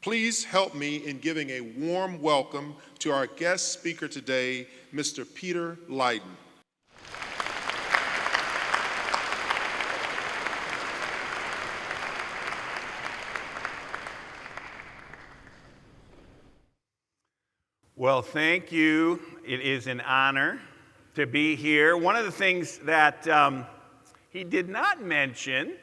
Please help me in giving a warm welcome to our guest speaker today, Mr. Peter Leyden. Well, thank you. It is an honor to be here. One of the things that he did not mention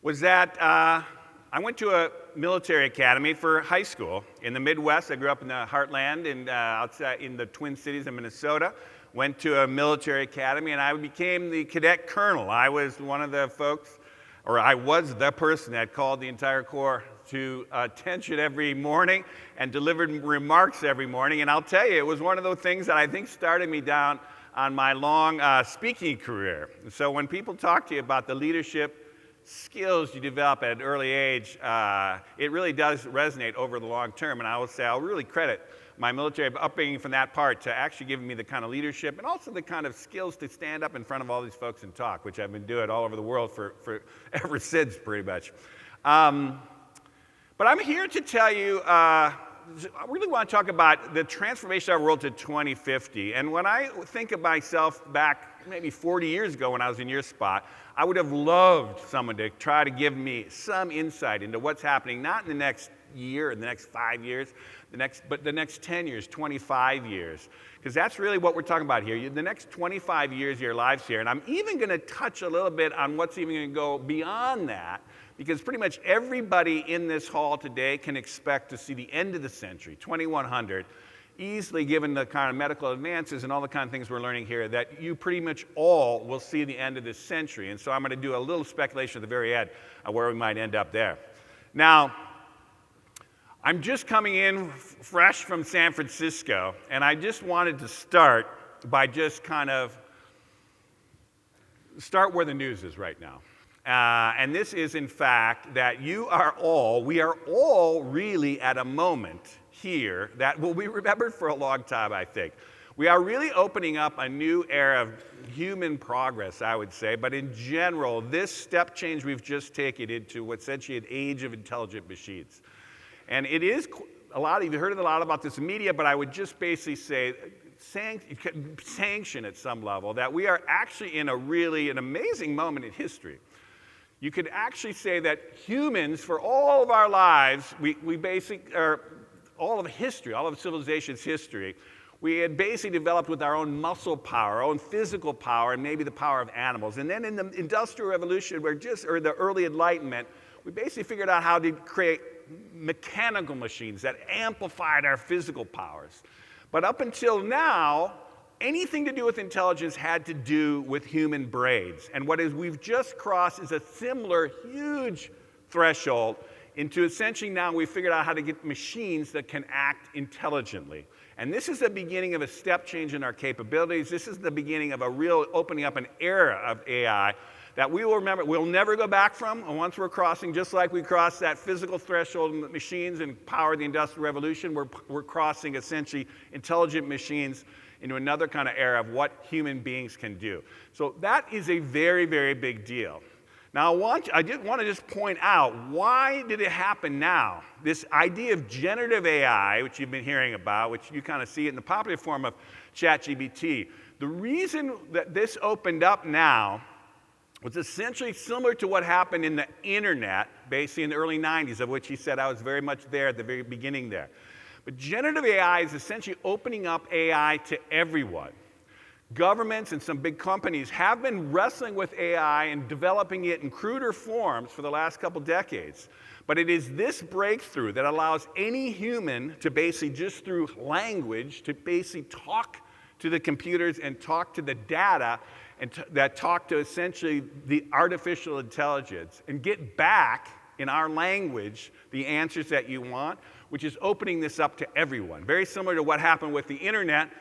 was that I went to a military academy for high school in the Midwest. I grew up in the heartland and outside in the Twin Cities of Minnesota. Went to a military academy and I became the cadet colonel. I was one of the folks, or I was the person that called the entire Corps to attention every morning and delivered remarks every morning. And I'll tell you, it was one of those things that I think started me down on my long speaking career. So when people talk to you about the leadership skills you develop at an early age, it really does resonate over the long term. And I will say I'll really credit my military upbringing from that part to actually giving me the kind of leadership and also the kind of skills to stand up in front of all these folks and talk, which I've been doing all over the world for ever since, pretty much. But I'm here to tell you, I really want to talk about the transformation of our world to 2050. And when I think of myself back maybe 40 years ago when I was in your spot, I would have loved someone to try to give me some insight into what's happening, not in the next year or the next 5 years, but the next 10 years, 25 years. Because that's really what we're talking about here. The next 25 years of your lives here. And I'm even going to touch a little bit on what's even going to go beyond that, because pretty much everybody in this hall today can expect to see the end of the century, 2100, easily given the kind of medical advances and all the kind of things we're learning here, that you pretty much all will see the end of this century. And so I'm going to do a little speculation at the very end of where we might end up there. Now, I'm just coming in fresh from San Francisco, and I just wanted to start by just kind of start where the news is right now. And this is, in fact, that we are all really at a moment here that will be remembered for a long time, I think. We are really opening up a new era of human progress, I would say, but in general, this step change we've just taken into what's essentially an age of intelligent machines. And it is you've heard a lot about this in media, but I would just basically say, sanction at some level, that we are actually in an amazing moment in history. You could actually say that humans, for all of our lives, we basically, or all of history, all of civilization's history, we had basically developed with our own muscle power, our own physical power, and maybe the power of animals. And then in the Industrial Revolution, or the early Enlightenment, we basically figured out how to create mechanical machines that amplified our physical powers. But up until now, anything to do with intelligence had to do with human brains. And we've just crossed is a similar huge threshold into essentially now we've figured out how to get machines that can act intelligently. And this is the beginning of a step change in our capabilities. This is the beginning of a real opening up an era of AI that we will remember, we'll never go back from. And once we're crossing, just like we crossed that physical threshold in machines and powered the Industrial Revolution, we're crossing essentially intelligent machines into another kind of era of what human beings can do. So that is a very, very big deal. Now, I did want to just point out, why did it happen now? This idea of generative AI, which you've been hearing about, which you kind of see it in the popular form of ChatGPT, the reason that this opened up now was essentially similar to what happened in the internet, basically in the early 90s, of which he said I was very much there at the very beginning there. But generative AI is essentially opening up AI to everyone. Governments and some big companies have been wrestling with AI and developing it in cruder forms for the last couple decades. But it is this breakthrough that allows any human to basically, just through language, to basically talk to the computers and talk to the data and that talk to essentially the artificial intelligence and get back in our language the answers that you want, which is opening this up to everyone. Very similar to what happened with the internet.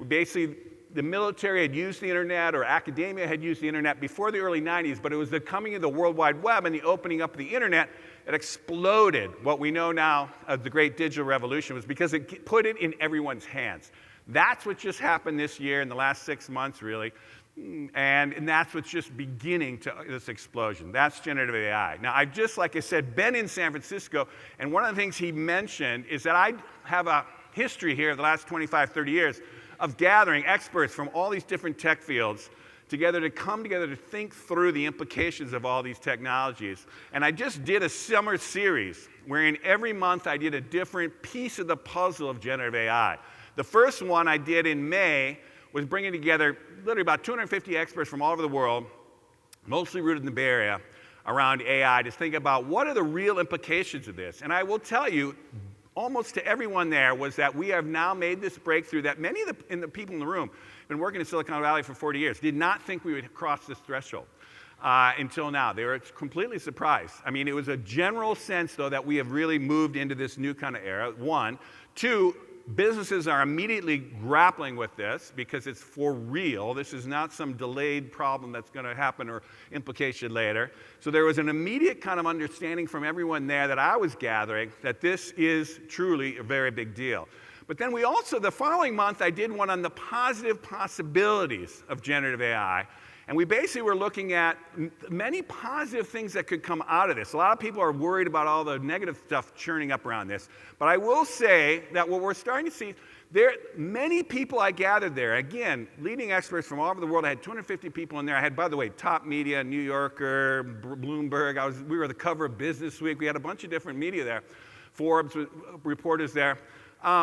Basically, the military had used the internet, or academia had used the internet before the early 90s, but it was the coming of the World Wide Web and the opening up of the internet that exploded what we know now as the Great Digital Revolution, was because it put it in everyone's hands. That's what just happened this year, in the last 6 months, really. And that's what's just beginning to this explosion. That's generative AI. Now, I've just, like I said, been in San Francisco, and one of the things he mentioned is that I have a history here of the last 25, 30 years of gathering experts from all these different tech fields together to come together to think through the implications of all these technologies. And I just did a summer series wherein every month I did a different piece of the puzzle of generative AI. The first one I did in May was bringing together literally about 250 experts from all over the world, mostly rooted in the Bay Area, around AI to think about what are the real implications of this. And I will tell you, almost to everyone there was that we have now made this breakthrough that many of the people in the room, been working in Silicon Valley for 40 years, did not think we would cross this threshold until now. They were completely surprised. I mean, it was a general sense, though, that we have really moved into this new kind of era, one. Two, businesses are immediately grappling with this because it's for real. This is not some delayed problem that's going to happen or implication later. So there was an immediate kind of understanding from everyone there that I was gathering that this is truly a very big deal. But then we also, the following month, I did one on the positive possibilities of generative AI. And we basically were looking at many positive things that could come out of this. A lot of people are worried about all the negative stuff churning up around this. But I will say that what we're starting to see, many people I gathered there, again, leading experts from all over the world. I had 250 people in there. I had, by the way, top media, New Yorker, Bloomberg. We were the cover of Business Week. We had a bunch of different media there, Forbes reporters there,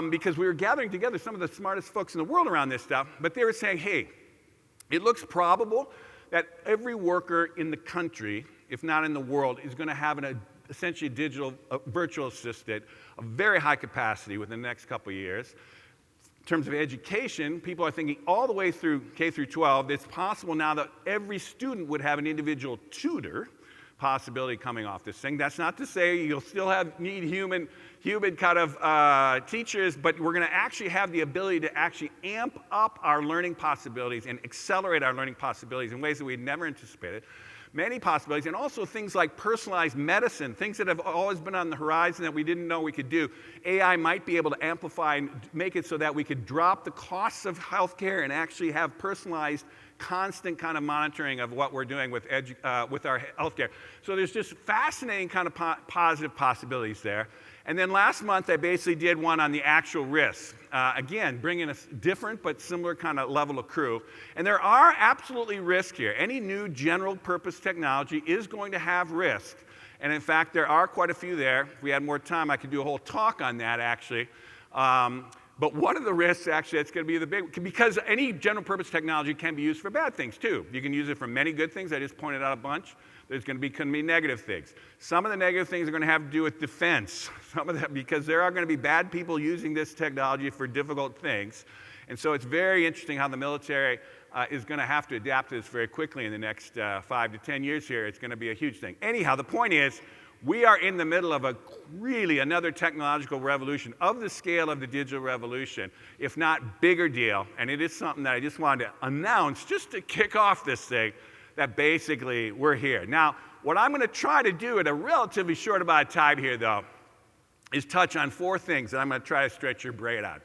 because we were gathering together some of the smartest folks in the world around this stuff. But they were saying, hey, it looks probable that every worker in the country, if not in the world, is going to have essentially digital virtual assistant of very high capacity within the next couple of years. In terms of education, people are thinking all the way through K through 12, it's possible now that every student would have an individual tutor possibility coming off this thing. That's not to say you'll still need human kind of teachers, but we're going to actually have the ability to actually amp up our learning possibilities and accelerate our learning possibilities in ways that we'd never anticipated. Many possibilities, and also things like personalized medicine, things that have always been on the horizon that we didn't know we could do. AI might be able to amplify and make it so that we could drop the costs of healthcare and actually have personalized, constant kind of monitoring of what we're doing with our healthcare. So there's just fascinating kind of positive possibilities there. And then last month, I basically did one on the actual risks. Again, bringing a different but similar kind of level of crew. And there are absolutely risks here. Any new general purpose technology is going to have risk. And in fact, there are quite a few there. If we had more time, I could do a whole talk on that, actually. But one of the risks, actually, that's going to be the big, because any general purpose technology can be used for bad things, too. You can use it for many good things. I just pointed out a bunch. There's going to be negative things. Some of the negative things are going to have to do with defense. Some of them, because there are going to be bad people using this technology for difficult things. And so it's very interesting how the military is going to have to adapt to this very quickly in the next 5 to 10 years here. It's going to be a huge thing. Anyhow, the point is, we are in the middle of really another technological revolution of the scale of the digital revolution, if not bigger deal. And it is something that I just wanted to announce just to kick off this thing, that basically we're here. Now, what I'm going to try to do in a relatively short amount of time here, though, is touch on 4 things that I'm going to try to stretch your brain on.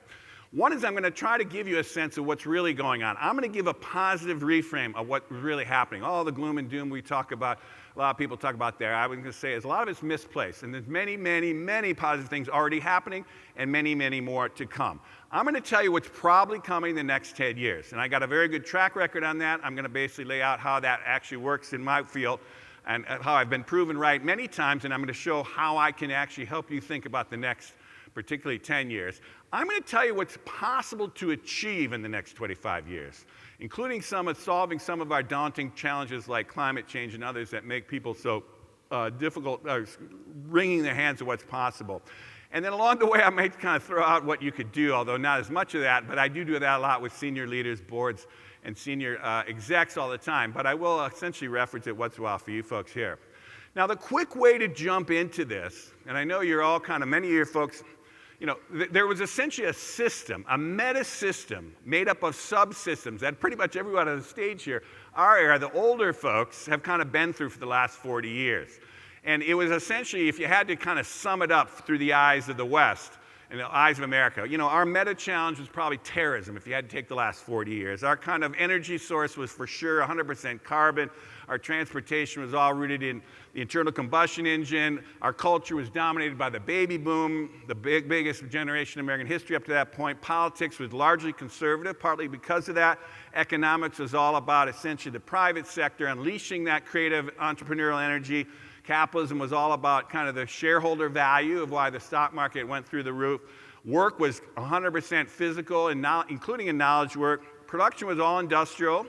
One is I'm going to try to give you a sense of what's really going on. I'm going to give a positive reframe of what's really happening. All the gloom and doom we talk about, a lot of people talk about there, I was going to say is a lot of it's misplaced. And there's many, many, many positive things already happening and many, many more to come. I'm going to tell you what's probably coming the next 10 years. And I got a very good track record on that. I'm going to basically lay out how that actually works in my field and how I've been proven right many times. And I'm going to show how I can actually help you think about the next, particularly 10 years. I'm going to tell you what's possible to achieve in the next 25 years, including solving some of our daunting challenges like climate change and others that make people so difficult, wringing their hands of what's possible. And then along the way, I might kind of throw out what you could do, although not as much of that, but I do that a lot with senior leaders, boards, and senior execs all the time. But I will essentially reference it once in a while for you folks here. Now, the quick way to jump into this, and I know you're all many of your folks, there was essentially a system, a meta system made up of subsystems that pretty much everyone on the stage here, our era, the older folks, have kind of been through for the last 40 years. And it was essentially, if you had to kind of sum it up through the eyes of the West, in the eyes of America. You know, our meta challenge was probably terrorism if you had to take the last 40 years. Our kind of energy source was for sure 100% carbon. Our transportation was all rooted in the internal combustion engine. Our culture was dominated by the baby boom, the biggest generation in American history up to that point. Politics was largely conservative, partly because of that. Economics was all about essentially the private sector, unleashing that creative entrepreneurial energy. Capitalism was all about kind of the shareholder value of why the stock market went through the roof. Work was 100% physical, and now, including in knowledge work. Production was all industrial.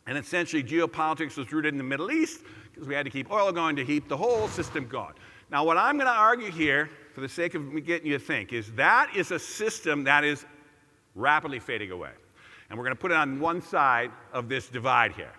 And essentially, geopolitics was rooted in the Middle East because we had to keep oil going to keep the whole system going. Now, what I'm going to argue here, for the sake of me getting you to think, is that is a system that is rapidly fading away. And we're going to put it on one side of this divide here.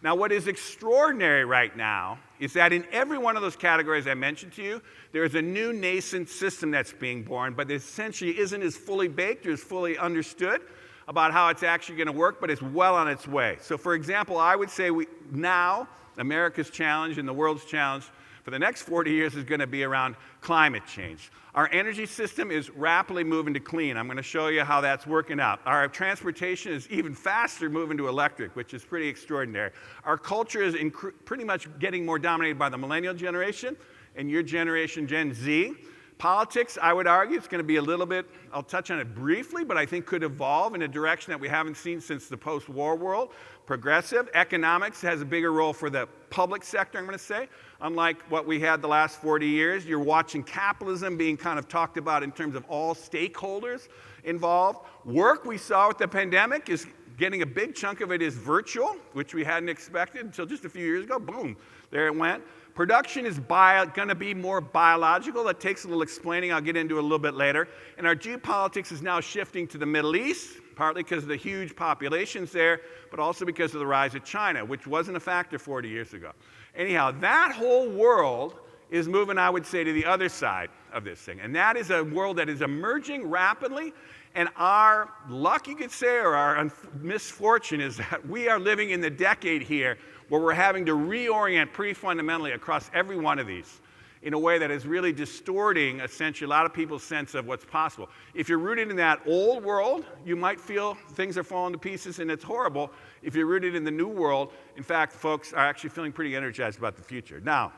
Now, what is extraordinary right now is that in every one of those categories I mentioned to you, there is a new nascent system that's being born, but it essentially isn't as fully baked or as fully understood about how it's actually going to work, but it's well on its way. So, for example, I would say now America's challenge and the world's challenge for the next 40 years is going to be around climate change. Our energy system is rapidly moving to clean. I'm going to show you how that's working out. Our transportation is even faster moving to electric, which is pretty extraordinary. Our culture is pretty much getting more dominated by the millennial generation and your generation, Gen Z. Politics, I would argue, it's going to be a little bit, I'll touch on it briefly, but I think could evolve in a direction that we haven't seen since the post-war world. Progressive. Economics has a bigger role for the public sector, I'm going to say. Unlike what we had the last 40 years, you're watching capitalism being kind of talked about in terms of all stakeholders involved. Work, we saw with the pandemic, is getting a big chunk of it is virtual, which we hadn't expected until just a few years ago. Boom, there it went. Production is going to be more biological. That takes a little explaining. I'll get into it a little bit later. And our geopolitics is now shifting to the Middle East, partly because of the huge populations there, but also because of the rise of China, which wasn't a factor 40 years ago. Anyhow, that whole world is moving, I would say, to the other side of this thing. And that is a world that is emerging rapidly. And our luck, you could say, or our misfortune is that we are living in the decade here where we're having to reorient pretty fundamentally across every one of these in a way that is really distorting, essentially, a lot of people's sense of what's possible. If you're rooted in that old world, you might feel things are falling to pieces and it's horrible. If you're rooted in the new world, in fact, folks are actually feeling pretty energized about the future. Now,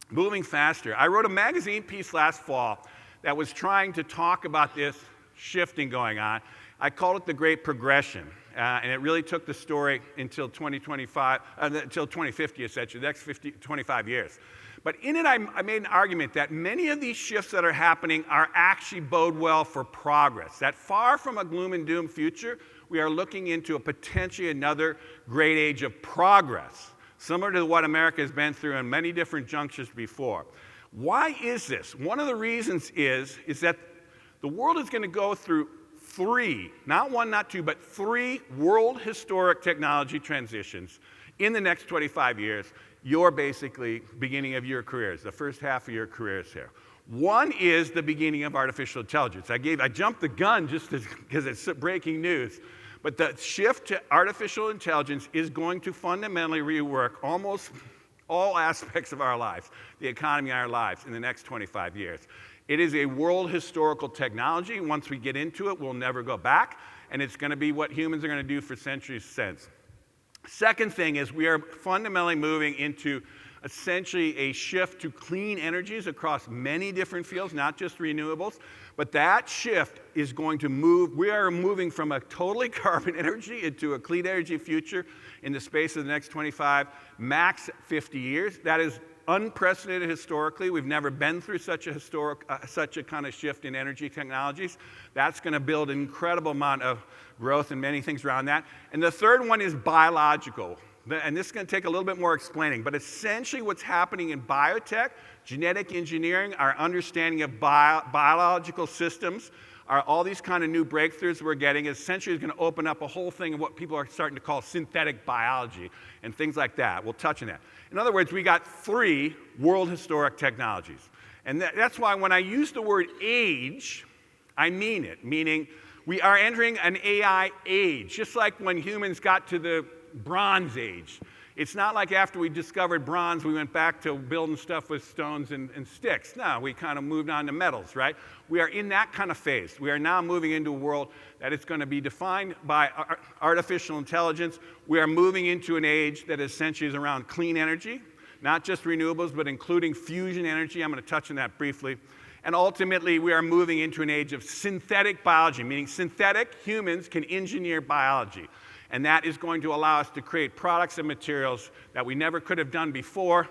moving faster, I wrote a magazine piece last fall that was trying to talk about this shifting going on. I called it the Great Progression, and it really took the story until 2050, essentially, the next 25 years. But in it, I made an argument that many of these shifts that are happening are actually bode well for progress, that far from a gloom and doom future, we are looking into a potentially another great age of progress, similar to what America has been through in many different junctures before. Why is this? One of the reasons is that the world is going to go through three, not one, not two, but three world historic technology transitions in the next 25 years. You're basically beginning of your careers, the first half of your careers here. One is the beginning of artificial intelligence. I jumped the gun just because it's breaking news. But the shift to artificial intelligence is going to fundamentally rework almost all aspects of our lives, the economy of our lives in the next 25 years. It is a world historical technology. Once we get into it, we'll never go back. And it's going to be what humans are going to do for centuries since. Second thing is we are fundamentally moving into essentially a shift to clean energies across many different fields, not just renewables. But that shift is going to move. We are moving from a totally carbon energy into a clean energy future in the space of the next 25, max 50 years. That is unprecedented historically. We've never been through such a kind of shift in energy technologies. That's going to build an incredible amount of growth and many things around that. And the third one is biological. And this is going to take a little bit more explaining, but essentially what's happening in biotech, genetic engineering, our understanding of biological systems, all these kind of new breakthroughs we're getting essentially is going to open up a whole thing of what people are starting to call synthetic biology and things like that. We'll touch on that. In other words, we got three world historic technologies. And that's why when I use the word age, I mean it, meaning we are entering an AI age, just like when humans got to the Bronze Age. It's not like after we discovered bronze, we went back to building stuff with stones and sticks. No, we kind of moved on to metals, right? We are in that kind of phase. We are now moving into a world that is going to be defined by artificial intelligence. We are moving into an age that essentially is around clean energy, not just renewables, but including fusion energy. I'm going to touch on that briefly. And ultimately, we are moving into an age of synthetic biology, meaning synthetic humans can engineer biology. And that is going to allow us to create products and materials that we never could have done before,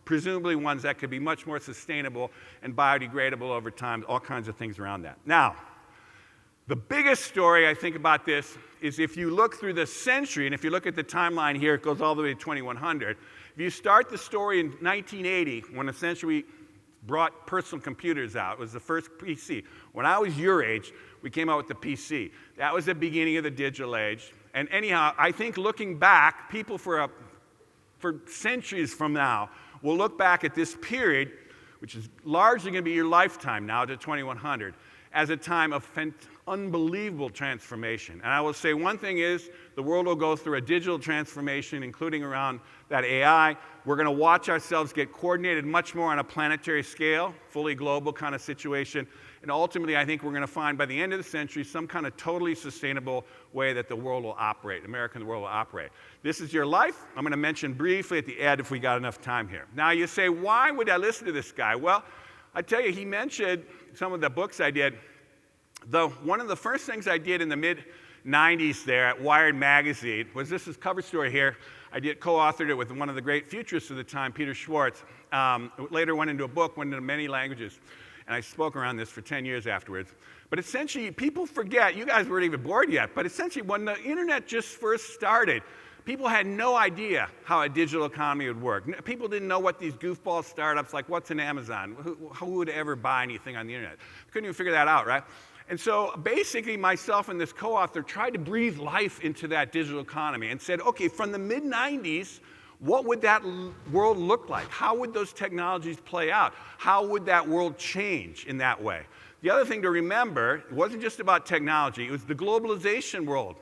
presumably ones that could be much more sustainable and biodegradable over time, all kinds of things around that. Now, the biggest story I think about this is if you look through the century, and if you look at the timeline here, it goes all the way to 2100. If you start the story in 1980, when essentially we brought personal computers out, it was the first PC. When I was your age, we came out with the PC. That was the beginning of the digital age. And anyhow, I think looking back, people for centuries from now will look back at this period, which is largely going to be your lifetime now to 2100, as a time of unbelievable transformation. And I will say one thing is, the world will go through a digital transformation, including around that AI. We're going to watch ourselves get coordinated much more on a planetary scale, fully global kind of situation. And ultimately, I think we're going to find by the end of the century some kind of totally sustainable way that the world will operate, America and the world will operate. This is your life. I'm going to mention briefly at the end if we got enough time here. Now, you say, why would I listen to this guy? Well, I tell you, he mentioned some of the books I did. Though one of the first things I did in the mid-90s there at Wired magazine was this cover story here. I co-authored it with one of the great futurists of the time, Peter Schwartz. It later went into a book, went into many languages. And I spoke around this for 10 years afterwards. But essentially, people forget, you guys weren't even born yet, but essentially when the internet just first started, people had no idea how a digital economy would work. People didn't know what these goofball startups, like what's an Amazon? Who would ever buy anything on the internet? Couldn't even figure that out, right? And so basically myself and this co-author tried to breathe life into that digital economy and said, okay, from the mid-90s, what would that world look like? How would those technologies play out? How would that world change in that way? The other thing to remember, it wasn't just about technology, it was the globalization world.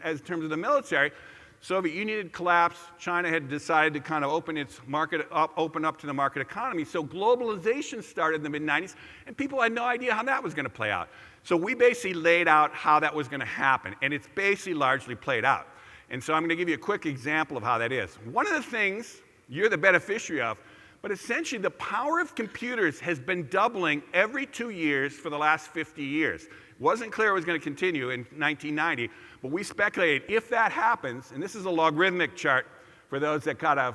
As in terms of the military, Soviet Union had collapsed, China had decided to kind of open up to the market economy. So globalization started in the mid-90s, and people had no idea how that was going to play out. So we basically laid out how that was going to happen, and it's basically largely played out. And so I'm going to give you a quick example of how that is. One of the things you're the beneficiary of, but essentially the power of computers has been doubling every 2 years for the last 50 years. It wasn't clear it was going to continue in 1990, but we speculated if that happens, and this is a logarithmic chart for those that kind of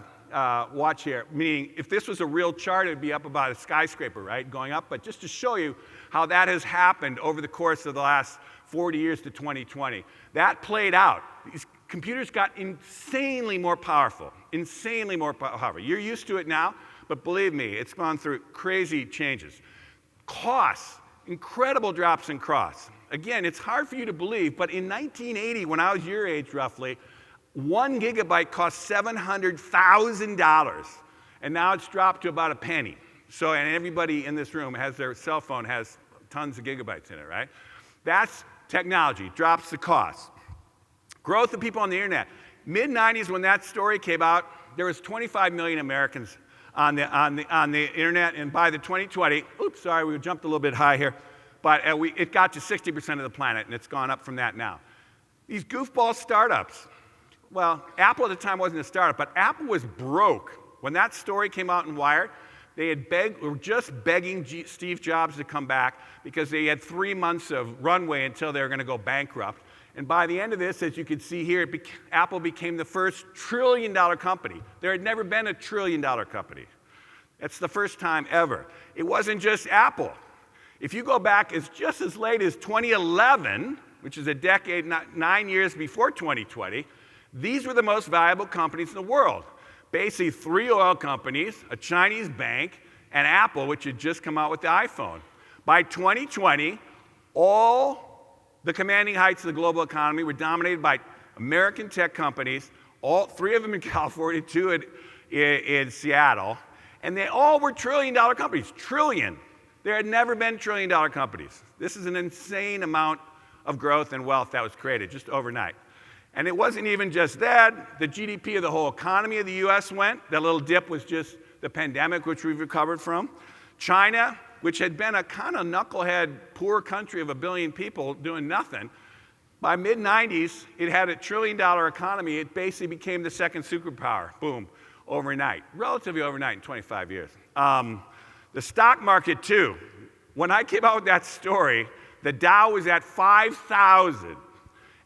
watch here, meaning if this was a real chart, it would be up about a skyscraper, right, going up. But just to show you how that has happened over the course of the last 40 years to 2020, that played out. These computers got insanely more powerful, insanely more powerful. You're used to it now, but believe me, it's gone through crazy changes. Costs, incredible drops in costs. Again, it's hard for you to believe, but in 1980, when I was your age roughly, 1 gigabyte cost $700,000, and now it's dropped to about a penny. So, and everybody in this room has their cell phone has tons of gigabytes in it, right? That's technology, drops the cost. Growth of people on the internet. Mid-90s, when that story came out, there was 25 million Americans on the internet, and by the 2020, oops, sorry, we jumped a little bit high here, but it got to 60% of the planet, and it's gone up from that now. These goofball startups. Well, Apple at the time wasn't a startup, but Apple was broke. When that story came out in Wired, they were just begging Steve Jobs to come back because they had 3 months of runway until they were going to go bankrupt. And by the end of this, as you can see here, Apple became the first trillion-dollar company. There had never been a trillion-dollar company. That's the first time ever. It wasn't just Apple. If you go back just as late as 2011, which is a decade, 9 years before 2020, these were the most valuable companies in the world. Basically, 3 oil companies, a Chinese bank, and Apple, which had just come out with the iPhone. By 2020, all the commanding heights of the global economy were dominated by American tech companies, all 3 of them in California, 2 in Seattle, and they all were trillion-dollar companies. Trillion. There had never been trillion-dollar companies. This is an insane amount of growth and wealth that was created just overnight. And it wasn't even just that. The GDP of the whole economy of the US went. That little dip was just the pandemic, which we've recovered from. China, which had been a kind of knucklehead, poor country of 1 billion people doing nothing, by mid-90s, it had a $1 trillion economy. It basically became the second superpower, boom, overnight, relatively overnight in 25 years. The stock market, too. When I came out with that story, the Dow was at 5,000.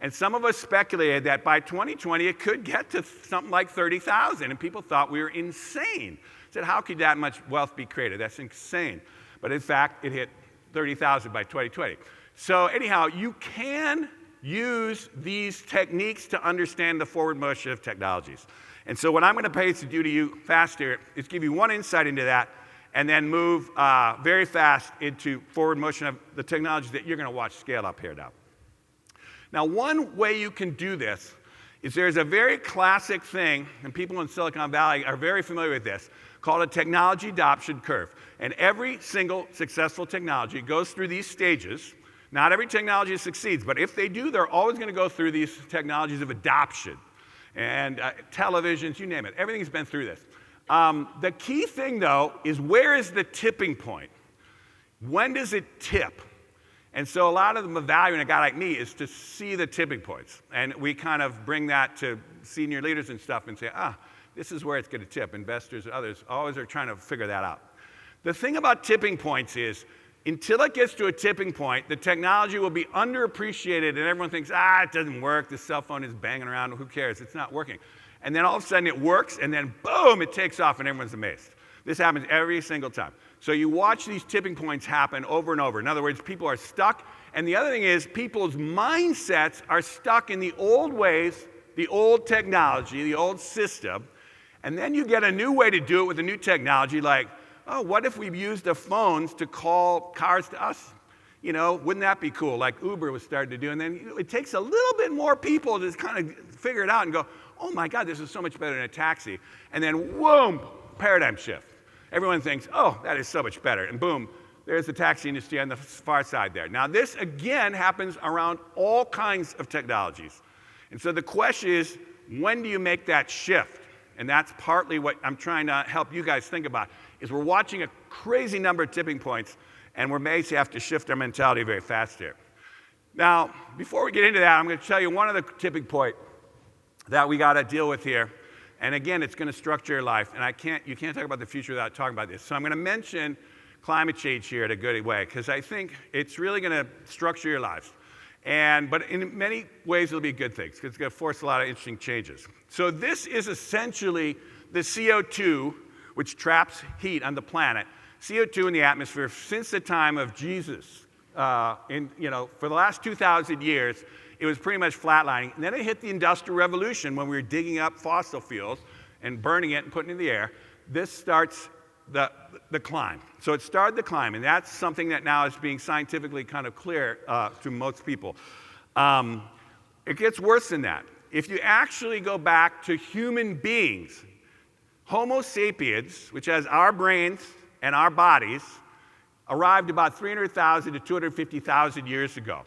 And some of us speculated that by 2020, it could get to something like 30,000. And people thought we were insane. Said, how could that much wealth be created? That's insane. But in fact, it hit 30,000 by 2020. So anyhow, you can use these techniques to understand the forward motion of technologies. And so what I'm going to pay to do to you fast here is give you one insight into that and then move very fast into forward motion of the technologies that you're going to watch scale up here now. Now, one way you can do this is there's a very classic thing, and people in Silicon Valley are very familiar with this, called a technology adoption curve. And every single successful technology goes through these stages. Not every technology succeeds, but if they do, they're always going to go through these technologies of adoption. And televisions, you name it. Everything's been through this. The key thing, though, is where is the tipping point? When does it tip? And so a lot of the value in a guy like me is to see the tipping points. And we kind of bring that to senior leaders and stuff and say, this is where it's going to tip. Investors and others always are trying to figure that out. The thing about tipping points is, until it gets to a tipping point, the technology will be underappreciated and everyone thinks, it doesn't work, the cell phone is banging around, who cares, it's not working. And then all of a sudden it works, and then boom, it takes off and everyone's amazed. This happens every single time. So you watch these tipping points happen over and over. In other words, people are stuck, and the other thing is people's mindsets are stuck in the old ways, the old technology, the old system, and then you get a new way to do it with a new technology like, what if we used the phones to call cars to us? You know, wouldn't that be cool? Like Uber was starting to do. And then it takes a little bit more people to kind of figure it out and go, oh my God, this is so much better than a taxi. And then, boom, paradigm shift. Everyone thinks, that is so much better. And boom, there's the taxi industry on the far side there. Now, this, again, happens around all kinds of technologies. And so the question is, when do you make that shift? And that's partly what I'm trying to help you guys think about, is we're watching a crazy number of tipping points, and we're basically have to shift our mentality very fast here. Now, before we get into that, I'm going to tell you one other tipping point that we got to deal with here. And again, it's going to structure your life. And you can't talk about the future without talking about this. So I'm going to mention climate change here in a good way, because I think it's really going to structure your lives. But in many ways, it'll be good things, because it's going to force a lot of interesting changes. So this is essentially the CO2, which traps heat on the planet, CO2 in the atmosphere since the time of Jesus. For the last 2,000 years, it was pretty much flatlining. And then it hit the Industrial Revolution when we were digging up fossil fuels and burning it and putting it in the air. This starts the climb. So it started the climb, and that's something that now is being scientifically kind of clear to most people. It gets worse than that. If you actually go back to human beings, Homo sapiens, which has our brains and our bodies, arrived about 300,000 to 250,000 years ago.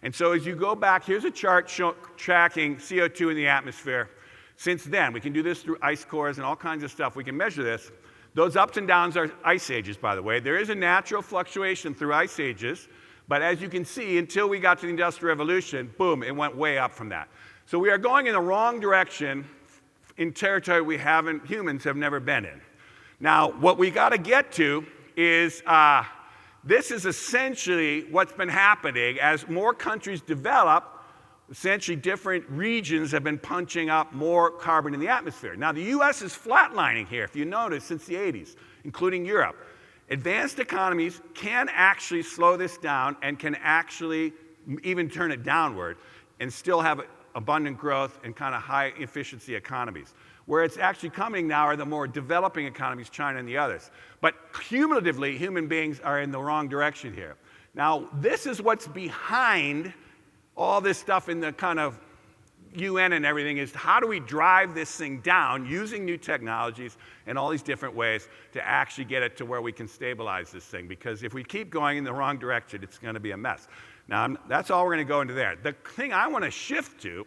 And so as you go back, here's a chart tracking CO2 in the atmosphere. Since then, we can do this through ice cores and all kinds of stuff. We can measure this. Those ups and downs are ice ages, by the way. There is a natural fluctuation through ice ages, but as you can see, until we got to the Industrial Revolution, boom, it went way up from that. So we are going in the wrong direction in territory humans have never been in. Now, what we got to get to is this is essentially what's been happening as more countries develop. Essentially, different regions have been punching up more carbon in the atmosphere. Now, the U.S. is flatlining here, if you notice, since the 80s, including Europe. Advanced economies can actually slow this down and can actually even turn it downward and still have abundant growth and kind of high efficiency economies. Where it's actually coming now are the more developing economies, China and the others. But cumulatively, human beings are in the wrong direction here. Now, this is what's behind all this stuff in the kind of UN and everything, is how do we drive this thing down using new technologies and all these different ways to actually get it to where we can stabilize this thing. Because if we keep going in the wrong direction, it's going to be a mess. Now, that's all we're going to go into there. The thing I want to shift to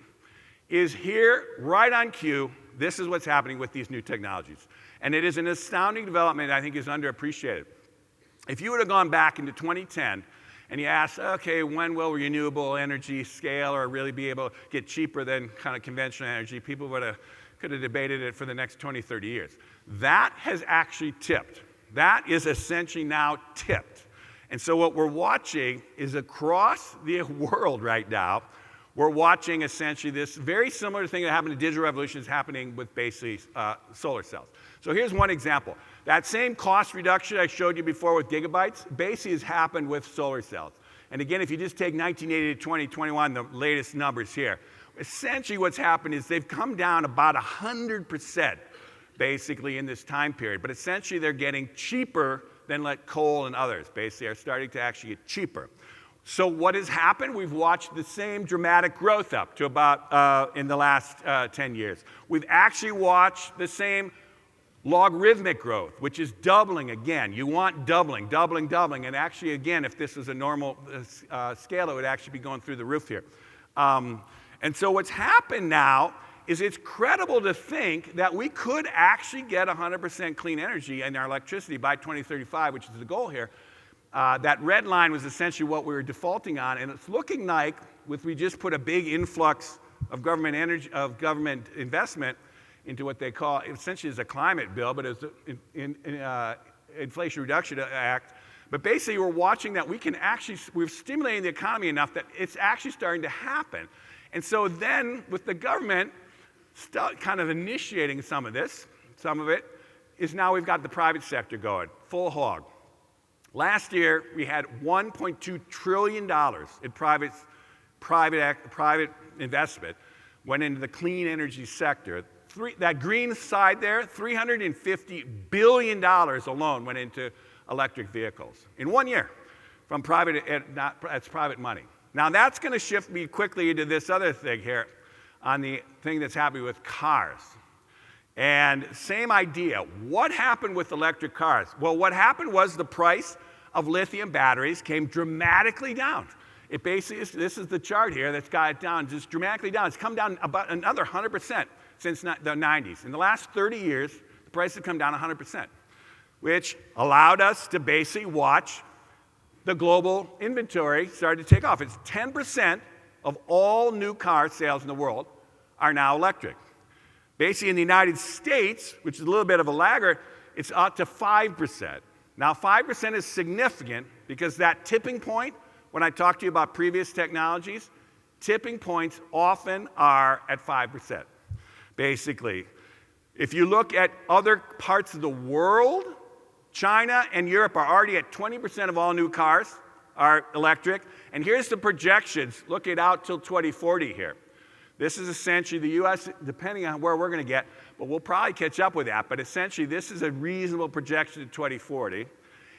is here right on cue. This is what's happening with these new technologies. And it is an astounding development that I think is underappreciated. If you would have gone back into 2010 and you asked, okay, when will renewable energy scale or really be able to get cheaper than kind of conventional energy, people could have debated it for the next 20, 30 years. That has actually tipped. That is essentially now tipped. And so what we're watching is across the world right now, we're watching essentially this very similar thing that happened in the digital revolution is happening with basically solar cells. So here's one example. That same cost reduction I showed you before with gigabytes basically has happened with solar cells. And again, if you just take 1980 to 2021, the latest numbers here, essentially what's happened is they've come down about 100% basically in this time period. But essentially they're getting cheaper than coal and others. Basically are starting to actually get cheaper. So what has happened? We've watched the same dramatic growth up to about in the last 10 years. We've actually watched the same logarithmic growth, which is doubling again. You want doubling, doubling, doubling. And actually, again, if this was a normal scale, it would actually be going through the roof here. And so what's happened now is it's credible to think that we could actually get 100% clean energy in our electricity by 2035, which is the goal here. That red line was essentially what we were defaulting on, and it's looking like, we just put a big influx of government investment into what they call, essentially is a climate bill, but it's an Inflation Reduction Act. But basically, we're watching that we're stimulating the economy enough that it's actually starting to happen. And so then, with the government kind of initiating some of it is now we've got the private sector going, full hog. Last year, we had $1.2 trillion in private investment went into the clean energy sector. That green side there, $350 billion alone went into electric vehicles in 1 year from that's private money. Now that's going to shift me quickly into this other thing here on the thing that's happening with cars. And same idea. What happened with electric cars? Well, what happened was the price of lithium batteries came dramatically down. It basically this is the chart here that's got it down, just dramatically down. It's come down about another 100% since the 90s. In the last 30 years, the price has come down 100%, which allowed us to basically watch the global inventory start to take off. It's 10% of all new car sales in the world are now electric. Basically, in the United States, which is a little bit of a laggard, it's up to 5%. Now, 5% is significant because that tipping point, when I talked to you about previous technologies, tipping points often are at 5%. Basically, if you look at other parts of the world, China and Europe are already at 20% of all new cars are electric. And here's the projections. Look it out till 2040 here. This is essentially the U.S., depending on where we're going to get, but we'll probably catch up with that. But essentially, this is a reasonable projection to 2040.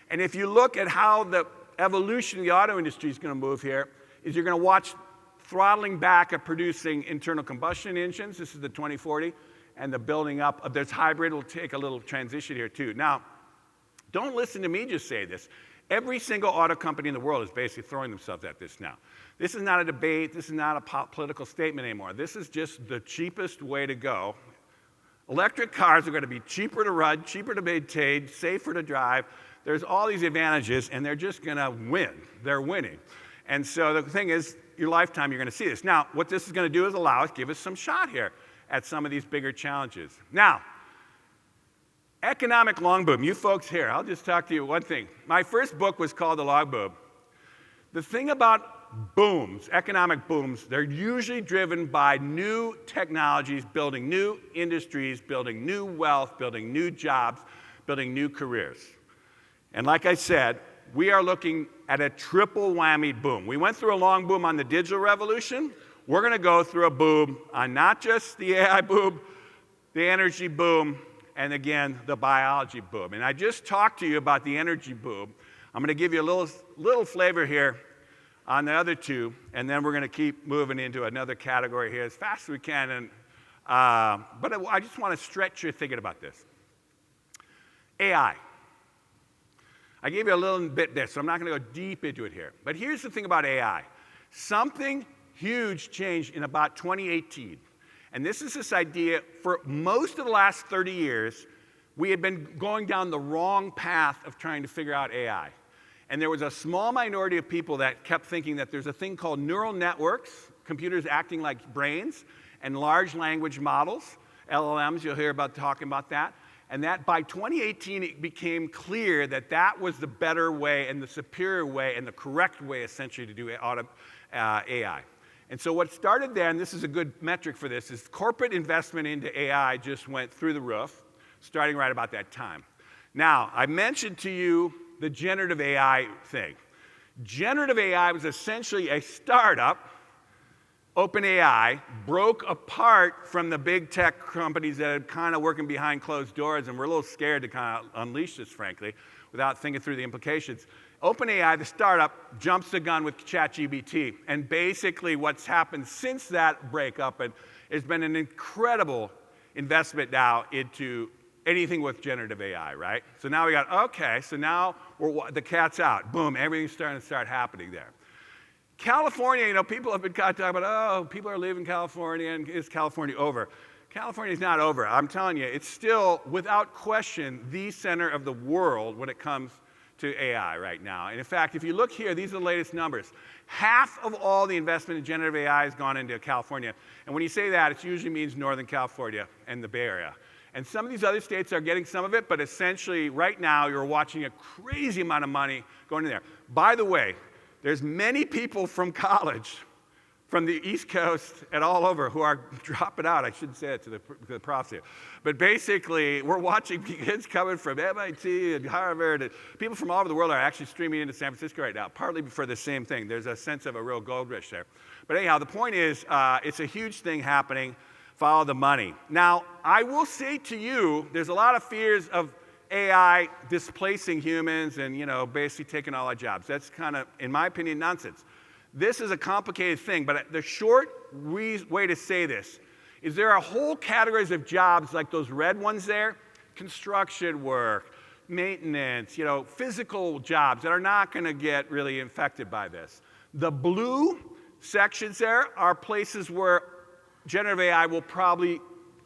And if you look at how the evolution of the auto industry is going to move here, is you're going to watch throttling back of producing internal combustion engines. This is the 2040. And the building up of this hybrid will take a little transition here, too. Now, don't listen to me just say this. Every single auto company in the world is basically throwing themselves at this now. This is not a debate. This is not a political statement anymore. This is just the cheapest way to go. Electric cars are going to be cheaper to run, cheaper to maintain, safer to drive. There's all these advantages, and they're just going to win. They're winning. And so the thing is, your lifetime, you're going to see this. Now, what this is going to do is give us some shot here at some of these bigger challenges. Now, economic long boom. You folks here, I'll just talk to you one thing. My first book was called The Long Boom. The thing about booms, economic booms, they're usually driven by new technologies, building new industries, building new wealth, building new jobs, building new careers. And like I said, we are looking at a triple whammy boom. We went through a long boom on the digital revolution. We're going to go through a boom on not just the AI boom, the energy boom, and again, the biology boom. And I just talked to you about the energy boom. I'm going to give you a little flavor here on the other two, and then we're going to keep moving into another category here as fast as we can. And, but I just want to stretch your thinking about this. AI. I gave you a little bit there, so I'm not going to go deep into it here. But here's the thing about AI. Something huge changed in about 2018. And this idea, for most of the last 30 years, we had been going down the wrong path of trying to figure out AI. And there was a small minority of people that kept thinking that there's a thing called neural networks, computers acting like brains, and large language models, LLMs, you'll hear about talking about that. And that by 2018, it became clear that that was the better way and the superior way and the correct way, essentially, to do AI. And so what started there, and this is a good metric for this, is corporate investment into AI just went through the roof, starting right about that time. Now, I mentioned to you the generative AI thing. Generative AI was essentially a startup. OpenAI broke apart from the big tech companies that had kind of working behind closed doors, and we're a little scared to kind of unleash this, frankly, without thinking through the implications. OpenAI, the startup, jumps the gun with ChatGPT, and basically what's happened since that breakup has been an incredible investment now into anything with generative AI, right? So now we got, okay, so now the cat's out. Boom, everything's starting to happening there. California, people have been talking about, oh, people are leaving California, and is California over? California's not over. I'm telling you, it's still, without question, the center of the world when it comes to AI right now. And in fact, if you look here, these are the latest numbers. Half of all the investment in generative AI has gone into California. And when you say that, it usually means Northern California and the Bay Area. And some of these other states are getting some of it, but essentially, right now, you're watching a crazy amount of money going in there. By the way, there's many people from college, from the East Coast and all over, who are dropping out. I shouldn't say it to the profs here. But basically, we're watching kids coming from MIT and Harvard, and people from all over the world are actually streaming into San Francisco right now, partly for the same thing. There's a sense of a real gold rush there. But anyhow, the point is, it's a huge thing happening. Follow the money. Now, I will say to you, there's a lot of fears of AI displacing humans and, basically taking all our jobs. That's kind of, in my opinion, nonsense. This is a complicated thing, but the short way to say this is there are whole categories of jobs like those red ones there, construction work, maintenance, physical jobs that are not going to get really infected by this. The blue sections there are places where generative AI will probably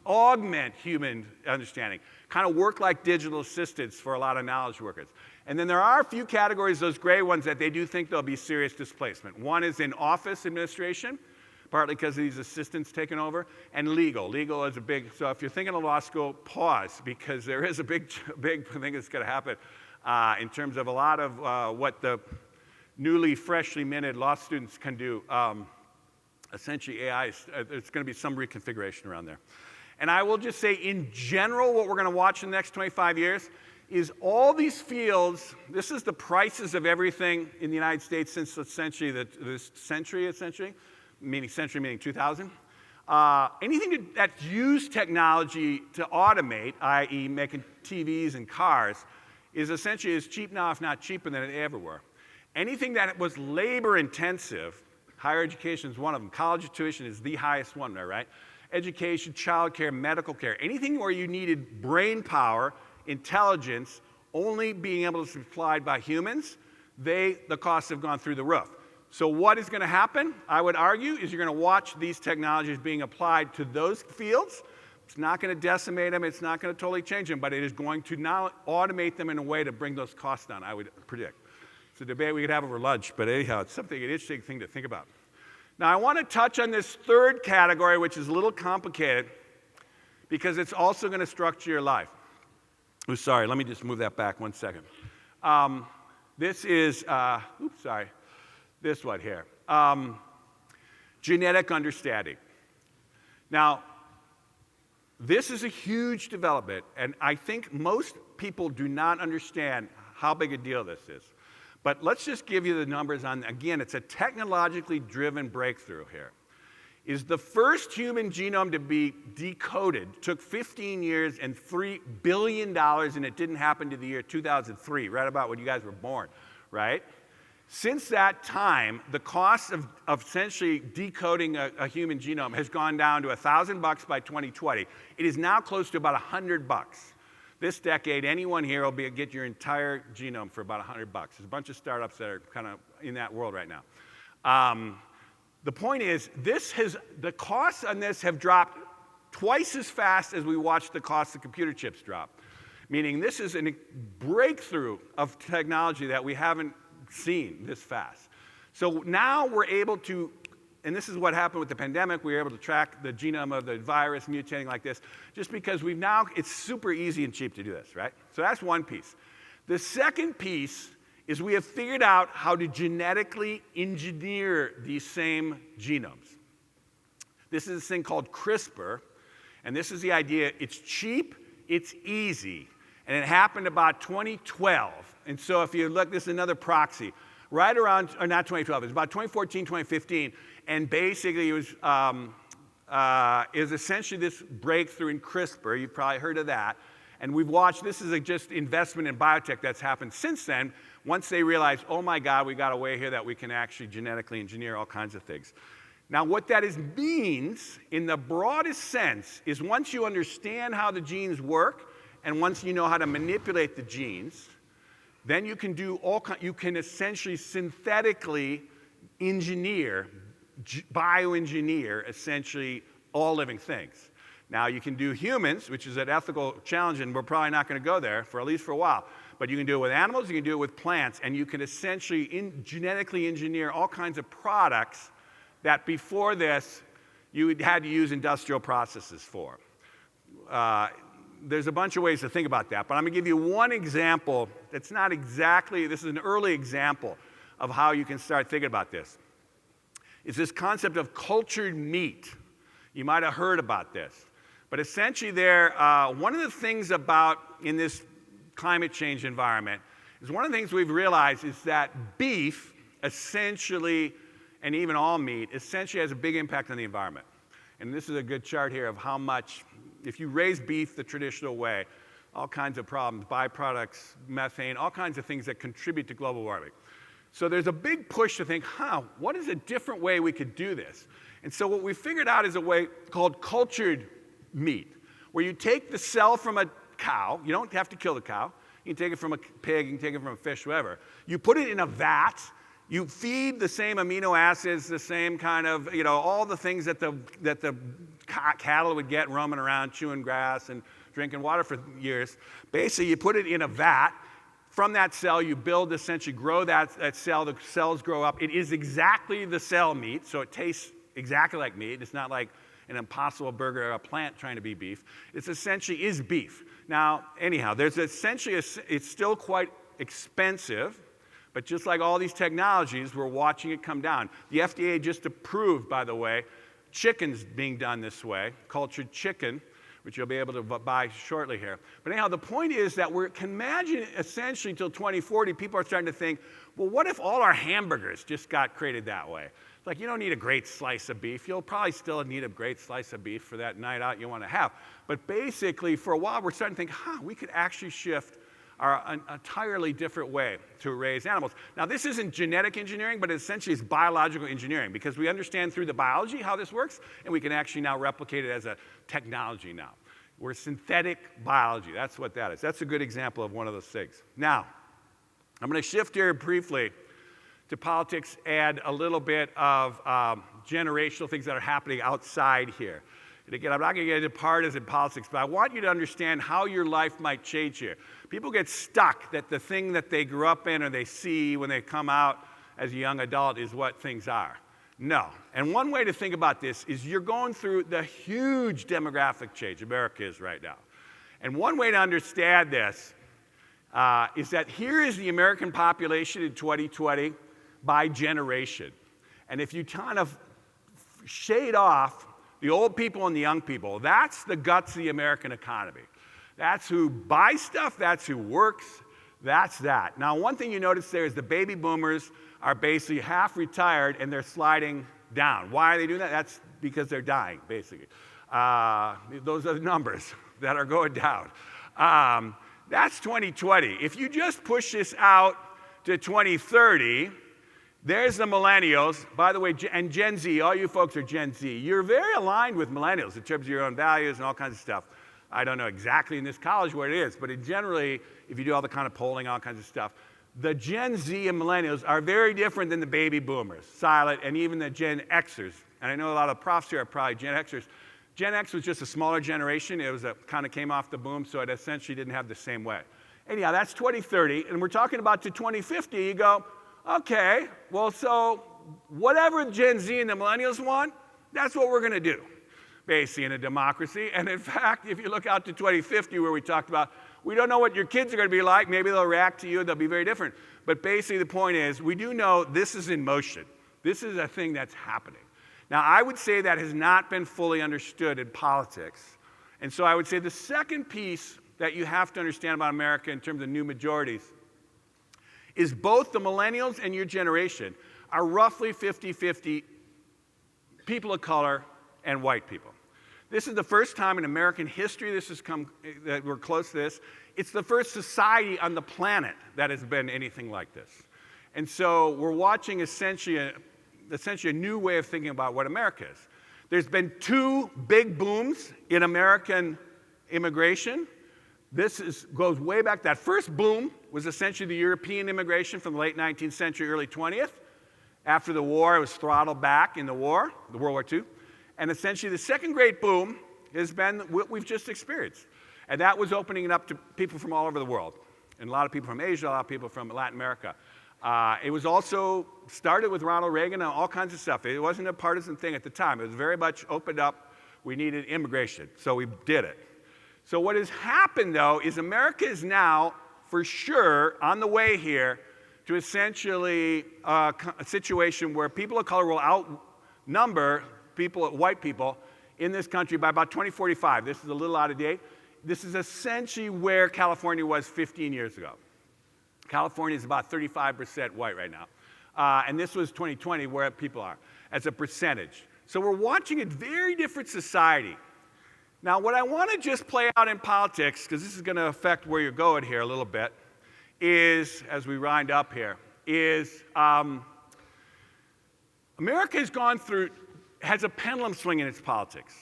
augment human understanding, kind of work like digital assistants for a lot of knowledge workers. And then there are a few categories, those gray ones, that they do think there'll be serious displacement. One is in office administration, partly because of these assistants taking over, and legal. Legal is a big, so if you're thinking of law school, pause, because there is a big thing that's going to happen in terms of a lot of what the newly, freshly minted law students can do. Essentially, AI, there's going to be some reconfiguration around there. And I will just say, in general, what we're going to watch in the next 25 years is all these fields. This is the prices of everything in the United States since essentially this century, meaning 2000. Anything that's used technology to automate, i.e. making TVs and cars, is essentially as cheap now, if not cheaper than it ever were. Anything that was labor intensive, higher education is one of them. College tuition is the highest one there, right? Education, childcare, medical care, anything where you needed brain power, intelligence, only being able to be supplied by humans, the costs have gone through the roof. So what is going to happen, I would argue, is you're going to watch these technologies being applied to those fields. It's not going to decimate them. It's not going to totally change them, but it is going to now automate them in a way to bring those costs down, I would predict. It's a debate we could have over lunch, but anyhow, it's an interesting thing to think about. Now, I want to touch on this third category, which is a little complicated, because it's also going to structure your life. Oh, sorry, let me just move that back 1 second. This is, this one here. Genetic understanding. Now, this is a huge development, and I think most people do not understand how big a deal this is. But let's just give you the numbers on, again, it's a technologically driven breakthrough here. Is the first human genome to be decoded, took 15 years and $3 billion, and it didn't happen to the year 2003, right about when you guys were born, right? Since that time, the cost of essentially decoding a human genome has gone down to $1,000 by 2020. It is now close to about $100. This decade, anyone here will get your entire genome for about $100. There's a bunch of startups that are kind of in that world right now. The point is, the costs on this have dropped twice as fast as we watch the cost of computer chips drop. Meaning this is a breakthrough of technology that we haven't seen this fast. So now we're able to, and this is what happened with the pandemic, we were able to track the genome of the virus mutating like this, just because it's super easy and cheap to do this, right? So that's one piece. The second piece is we have figured out how to genetically engineer these same genomes. This is this thing called CRISPR, and this is the idea. It's cheap, it's easy, and it happened about 2012. And so if you look, this is another proxy. Right around, or not 2012, it's about 2014, 2015, and basically it was essentially this breakthrough in CRISPR. You've probably heard of that. And we've watched, this is just investment in biotech that's happened since then, once they realized, oh my God, we got a way here that we can actually genetically engineer all kinds of things. Now what that means, in the broadest sense, is once you understand how the genes work, and once you know how to manipulate the genes, then you can you can essentially synthetically engineer, bioengineer, essentially all living things. Now you can do humans, which is an ethical challenge, and we're probably not going to go there, for at least for a while. But you can do it with animals, you can do it with plants, and you can essentially genetically engineer all kinds of products that before this you had to use industrial processes for. There's a bunch of ways to think about that, but I'm going to give you one example that's not exactly, this is an early example of how you can start thinking about this. It's this concept of cultured meat. You might have heard about this. But essentially one of the things about in this climate change environment is one of the things we've realized is that beef essentially, and even all meat, essentially has a big impact on the environment. And this is a good chart here of how much, if you raise beef the traditional way, all kinds of problems, byproducts, methane, all kinds of things that contribute to global warming. So there's a big push to think, what is a different way we could do this? And so what we figured out is a way called cultured meat, where you take the cell from a cow, you don't have to kill the cow, you can take it from a pig, you can take it from a fish, whatever. You put it in a vat, you feed the same amino acids, the same kind of, all the things that the cattle would get roaming around, chewing grass and drinking water for years. Basically, you put it in a vat. From that cell, you essentially grow that cell. The cells grow up. It is exactly the cell meat, so it tastes exactly like meat. It's not like an Impossible Burger or a plant trying to be beef. It essentially is beef. Now, anyhow, there's essentially, it's still quite expensive. But just like all these technologies, we're watching it come down. The FDA just approved, by the way, chicken's being done this way, cultured chicken, which you'll be able to buy shortly here. But anyhow, the point is that we can imagine essentially until 2040, people are starting to think, well, what if all our hamburgers just got created that way? Like, you don't need a great slice of beef. You'll probably still need a great slice of beef for that night out you want to have. But basically, for a while, we're starting to think, we could actually shift an entirely different way to raise animals. Now, this isn't genetic engineering, but essentially it's biological engineering, because we understand through the biology how this works, and we can actually now replicate it as a technology now. We're synthetic biology. That's what that is. That's a good example of one of those things. Now, I'm going to shift here briefly to politics, add a little bit of generational things that are happening outside here. And again, I'm not going to get into partisan politics, but I want you to understand how your life might change here. People get stuck that the thing that they grew up in or they see when they come out as a young adult is what things are. No. And one way to think about this is you're going through the huge demographic change America is right now. And one way to understand this is that here is the American population in 2020 by generation. And if you kind of shade off the old people and the young people, that's the guts of the American economy. That's who buys stuff, that's who works, that's that. Now, one thing you notice there is the baby boomers are basically half retired and they're sliding down. Why are they doing that? That's because they're dying, basically. Those are the numbers that are going down. That's 2020. If you just push this out to 2030, there's the millennials. By the way, and Gen Z, all you folks are Gen Z. You're very aligned with millennials in terms of your own values and all kinds of stuff. I don't know exactly in this college what it is, but generally, if you do all the kind of polling, all kinds of stuff, the Gen Z and millennials are very different than the baby boomers, silent, and even the Gen Xers. And I know a lot of profs here are probably Gen Xers. Gen X was just a smaller generation. It was kind of came off the boom, so it essentially didn't have the same way. Anyhow, that's 2030, and we're talking about to 2050. You go, okay, well, so whatever Gen Z and the millennials want, that's what we're going to do, basically, in a democracy. And in fact, if you look out to 2050, where we talked about, we don't know what your kids are going to be like. Maybe they'll react to you. They'll be very different. But basically, the point is, we do know this is in motion. This is a thing that's happening. Now, I would say that has not been fully understood in politics. And so I would say the second piece that you have to understand about America in terms of new majorities is both the millennials and your generation are roughly 50-50 people of color and white people. This is the first time in American history that we're close to this. It's the first society on the planet that has been anything like this. And so we're watching essentially a new way of thinking about what America is. There's been two big booms in American immigration. Goes way back. That first boom was essentially the European immigration from the late 19th century, early 20th. After the war, it was throttled back in the World War II. And essentially the second great boom has been what we've just experienced. And that was opening it up to people from all over the world. And a lot of people from Asia, a lot of people from Latin America. It was also started with Ronald Reagan and all kinds of stuff. It wasn't a partisan thing at the time. It was very much opened up. We needed immigration, so we did it. So what has happened, though, is America is now, for sure, on the way here to essentially a situation where people of color will outnumber white people in this country by about 2045. This is a little out of date. This is essentially where California was 15 years ago. California is about 35% white right now. And this was 2020 where people are as a percentage. So we're watching a very different society. Now, what I want to just play out in politics, because this is going to affect where you're going here a little bit, is, as we wind up here, is America has a pendulum swing in its politics.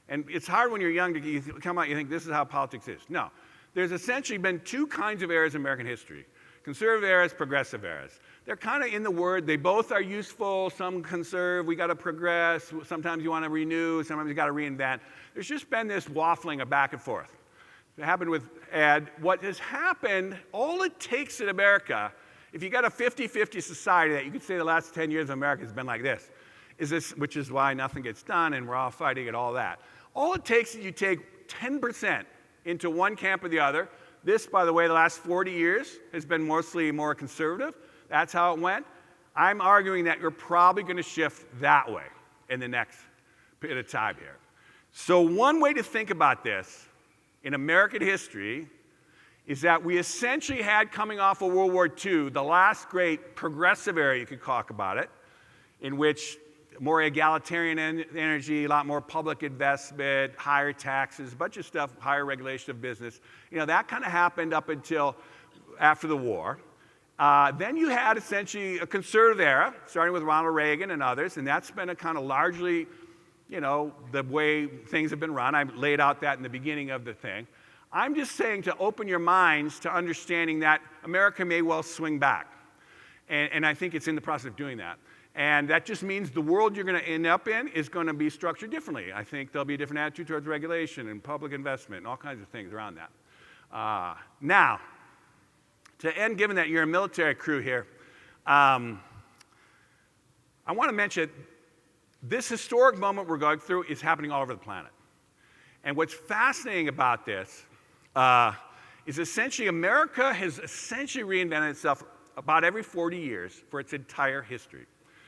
And it's hard when you're young to come out, you think this is how politics is. No. There's essentially been two kinds of eras in American history. Conservative eras, progressive eras. They're kind of in the word. They both are useful. Some conserve, we got to progress. Sometimes you want to renew. Sometimes you got to reinvent. There's just been this waffling of back and forth. It happened with Ed. What has happened, all it takes in America, if you got a 50-50 society that you could say the last 10 years of America has been like this, which is why nothing gets done and we're all fighting and all that. All it takes is you take 10% into one camp or the other. This, by the way, the last 40 years has been mostly more conservative. That's how it went. I'm arguing that you're probably going to shift that way in the next bit of time here. So one way to think about this in American history is that we essentially had, coming off of World War II, the last great progressive era, you could talk about it, in which more egalitarian energy, a lot more public investment, higher taxes, a bunch of stuff, higher regulation of business. You know, that kind of happened up until after the war. Then you had essentially a conservative era, starting with Ronald Reagan and others, and that's been a kind of largely, you know, the way things have been run. I laid out that in the beginning of the thing. I'm just saying to open your minds to understanding that America may well swing back. And I think it's in the process of doing that. And that just means the world you're going to end up in is going to be structured differently. I think there'll be a different attitude towards regulation and public investment and all kinds of things around that. Now, to end, given that you're a military crew here, I want to mention this historic moment we're going through is happening all over the planet. And what's fascinating about this is essentially America has essentially reinvented itself about every 40 years for its entire history.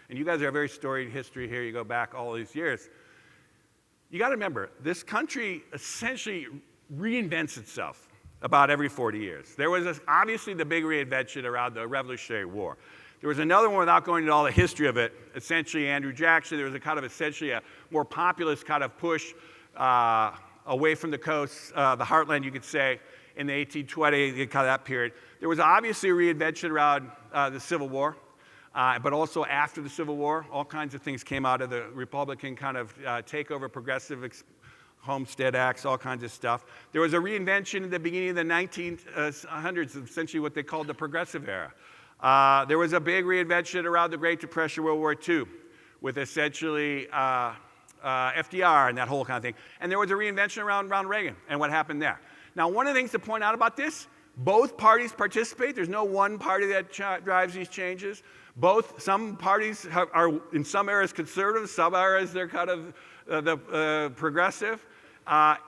And you guys are a very storied history here. You go back all these years. You got to remember, this country essentially reinvents itself about every 40 years. There was obviously the big reinvention around the Revolutionary War. There was another one without going into all the history of it. Essentially, Andrew Jackson, there was a kind of essentially a more populist kind of push away from the coast, the heartland, you could say, in the 1820s, kind of that period. There was obviously a reinvention around the Civil War. But also after the Civil War, all kinds of things came out of the Republican kind of takeover, progressive Homestead Acts, all kinds of stuff. There was a reinvention in the beginning of the 1900s, essentially what they called the progressive era. There was a big reinvention around the Great Depression, World War II, with essentially FDR and that whole kind of thing. And there was a reinvention around Reagan and what happened there. Now, one of the things to point out about this, both parties participate. There's no one party that drives these changes. Some parties are in some areas conservative, some areas they're kind of progressive.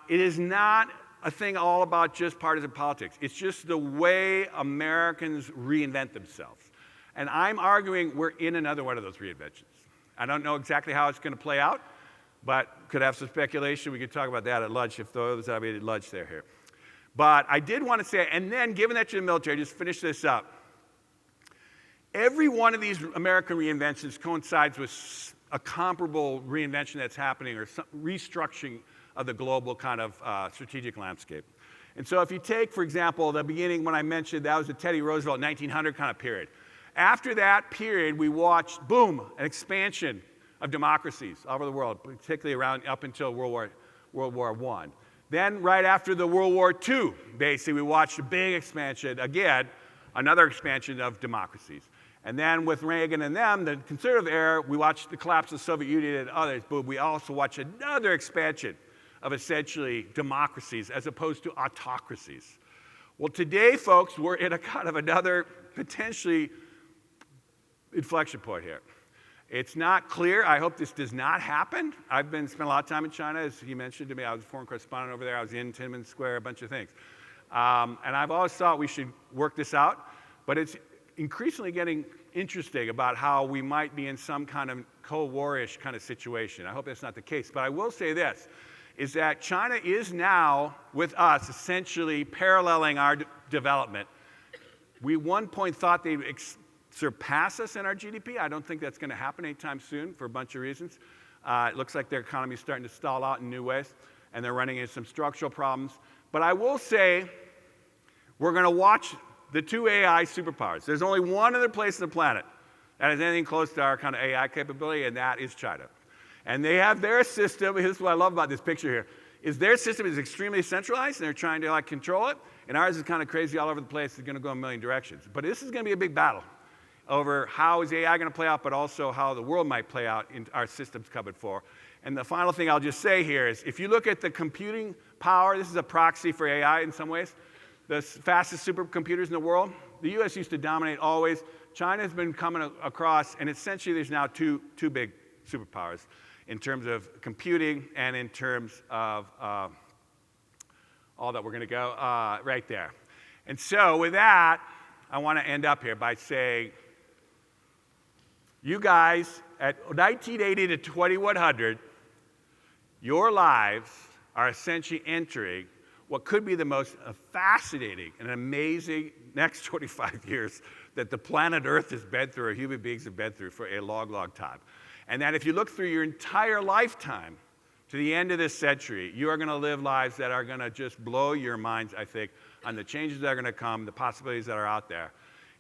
It is not a thing all about just partisan politics. It's just the way Americans reinvent themselves. And I'm arguing we're in another one of those reinventions. I don't know exactly how it's going to play out, but could have some speculation. We could talk about that at lunch if those of you at lunch they're here. But I did want to say, and then given that you're in the military, just finish this up. Every one of these American reinventions coincides with a comparable reinvention that's happening or some restructuring of the global kind of strategic landscape. And so if you take, for example, the beginning when I mentioned that was the Teddy Roosevelt 1900 kind of period. After that period, we watched, boom, an expansion of democracies all over the world, particularly around up until World War I. Then right after the World War II, basically, we watched a big expansion, again, another expansion of democracies. And then with Reagan and them, the conservative era, we watched the collapse of the Soviet Union and others, but we also watched another expansion of essentially democracies as opposed to autocracies. Well, today, folks, we're in a kind of another potentially inflection point here. It's not clear. I hope this does not happen. I've spent a lot of time in China, as he mentioned to me. I was a foreign correspondent over there. I was in Tiananmen Square, a bunch of things. And I've always thought we should work this out, but it's increasingly getting interesting about how we might be in some kind of Cold War-ish kind of situation. I hope that's not the case. But I will say this, is that China is now, with us, essentially paralleling our development. We at one point thought they'd surpass us in our GDP. I don't think that's going to happen anytime soon for a bunch of reasons. It looks like their economy is starting to stall out in new ways, and they're running into some structural problems. But I will say we're going to watch the two AI superpowers. There's only one other place on the planet that has anything close to our kind of AI capability, and that is China. And they have their system. Here's what I love about this picture here, is their system is extremely centralized, and they're trying to control it, and ours is kind of crazy all over the place. It's going to go a million directions. But this is going to be a big battle over how is AI going to play out, but also how the world might play out in our systems covered for. And the final thing I'll just say here is, if you look at the computing power, this is a proxy for AI in some ways, the fastest supercomputers in the world, the US used to dominate always. China has been coming across, and essentially there's now two big superpowers in terms of computing and in terms of all that we're going to go right there. And so with that, I want to end up here by saying, you guys, at 1980 to 2100, your lives are essentially entering what could be the most fascinating and amazing next 25 years that the planet Earth has been through, or human beings have been through for a long, long time. And that if you look through your entire lifetime to the end of this century, you are going to live lives that are going to just blow your minds, I think, on the changes that are going to come, the possibilities that are out there.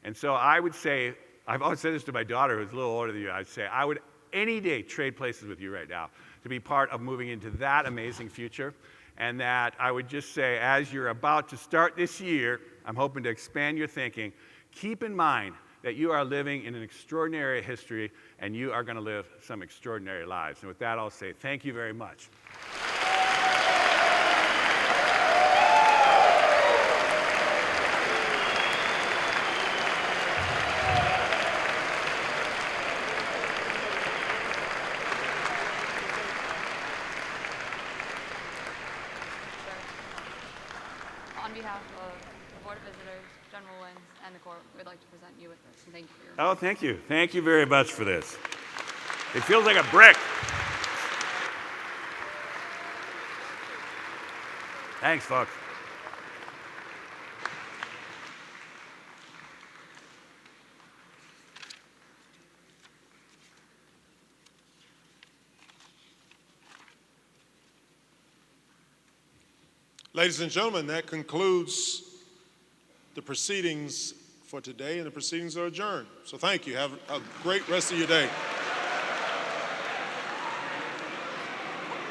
And so I would say, I've always said this to my daughter, who's a little older than you, I'd say, I would any day trade places with you right now to be part of moving into that amazing future. And that I would just say, as you're about to start this year, I'm hoping to expand your thinking, keep in mind that you are living in an extraordinary history and you are going to live some extraordinary lives. And with that, I'll say thank you very much. On behalf of the Board of Visitors, General Wins, and the Corps, we'd like to present you with this. And thank you for your Oh, thank you. Thank you very much for this. It feels like a brick. Thanks, folks. Ladies and gentlemen, that concludes the proceedings for today, and the proceedings are adjourned. So thank you. Have a great rest of your day.